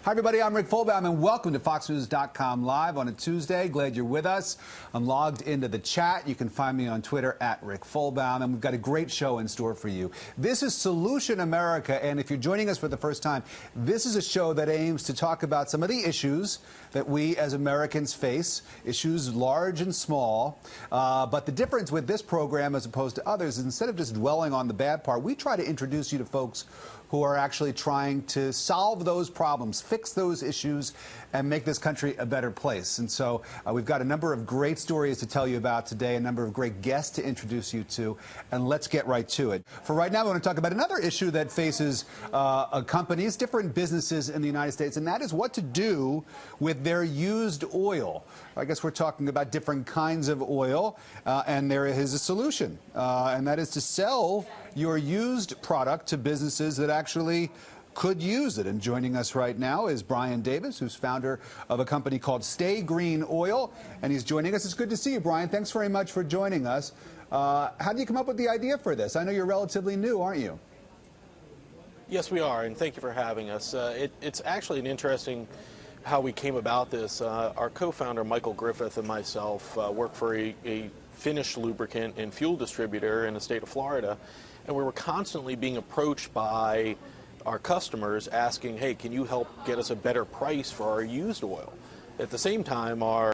Hi, everybody. I'm Rick Folbaum, and welcome to FoxNews.com Live on a Tuesday. Glad you're with us. I'm logged into the chat. You can find me on Twitter at Rick Folbaum, and we've got a great show in store for you. This is Solution America, and if you're joining us for the first time, this is a show that aims to talk about some of the issues that we as Americans face, issues large and small. But the difference with this program as opposed to others is instead of just dwelling on the bad part, we try to introduce you to folks who are actually trying to solve those problems, fix those issues, and make this country a better place. And so we've got a number of great stories to tell you about today, a number of great guests to introduce you to, and let's get right to it. For right now, we want to talk about another issue that faces companies, different businesses in the United States, and that is what to do with their used oil. I guess we're talking about different kinds of oil, and there is a solution, and that is to sell your used product to businesses that actually could use it. And joining us right now is Brian Davis, who's founder of a company called StayGreen Oil, and he's joining us. It's good to see you, Brian. Thanks very much for joining us. How did you come up with the idea for this? I know you're relatively new, aren't you? Yes, we are, and thank you for having us. It's actually an interesting how we came about this. Our co-founder, Michael Griffith, and myself work for a finished lubricant and fuel distributor in the state of Florida, and we were constantly being approached by our customers asking, hey, can you help get us a better price for our used oil? At the same time, our